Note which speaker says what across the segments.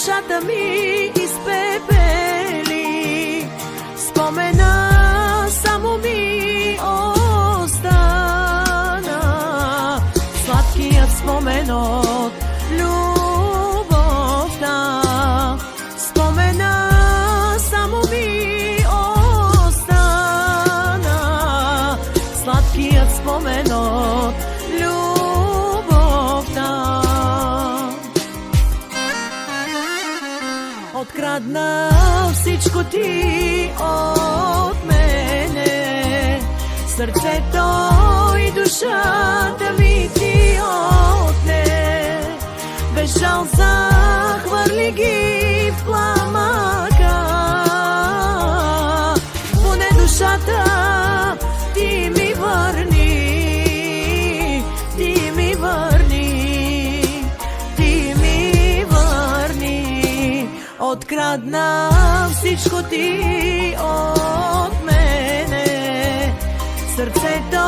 Speaker 1: душата ми изпепели. Спомена само ми остана, сладкият спомен от любовта. Спомена само ми остана, сладкият спомен от любовта. Открадна всичко ти от мене, сърцето и душата ми ти отне. Без жал захвърли ги в пламъка, поне душата ти ми върни, ти ми върни, ти ми върни. Открадна всичко ти от мене, сърцето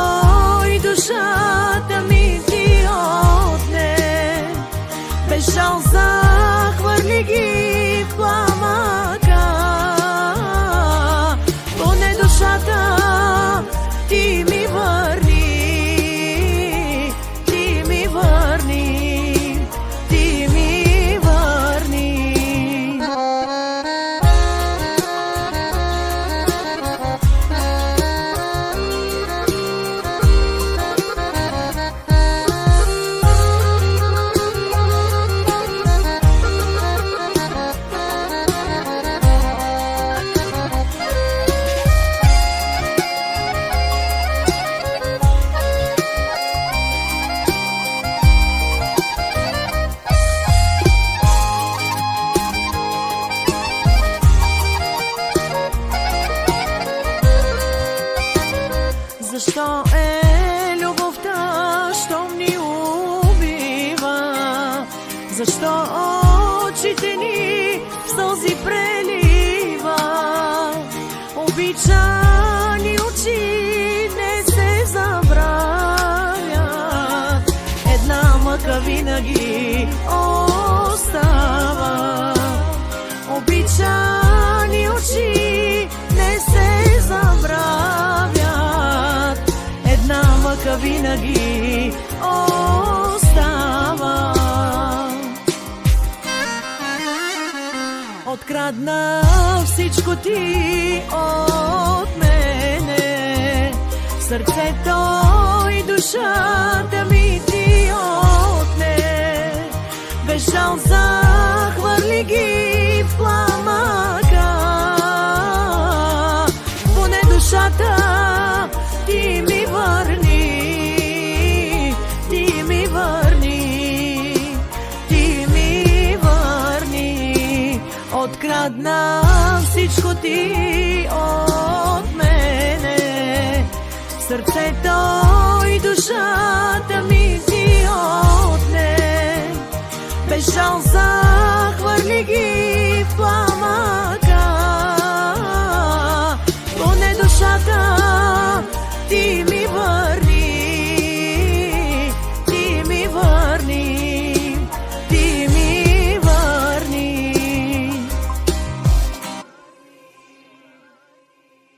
Speaker 1: и душата ми ти отне. Без жал захвърли ги в пламъка, поне душата ти ми върни, ти ми върни, ти ми върни. Защо е любовта, щом ни убива? Защо очите ни в сълзи прелива? Обичани очи не се забравят, една мъка винаги остава. Обичани очи не се забравят, една мъка винаги остава. Открадна всичко ти от мене, сърцето и душата ми ти отне. Без жал захвърли ги в пламъка, поне душата ти ми върни, ти ми върни, ти ми върни. Открадна всичко ти от мене, сърцето и душата ми ти отне. Без жал захвърли ги в пламъка, поне душата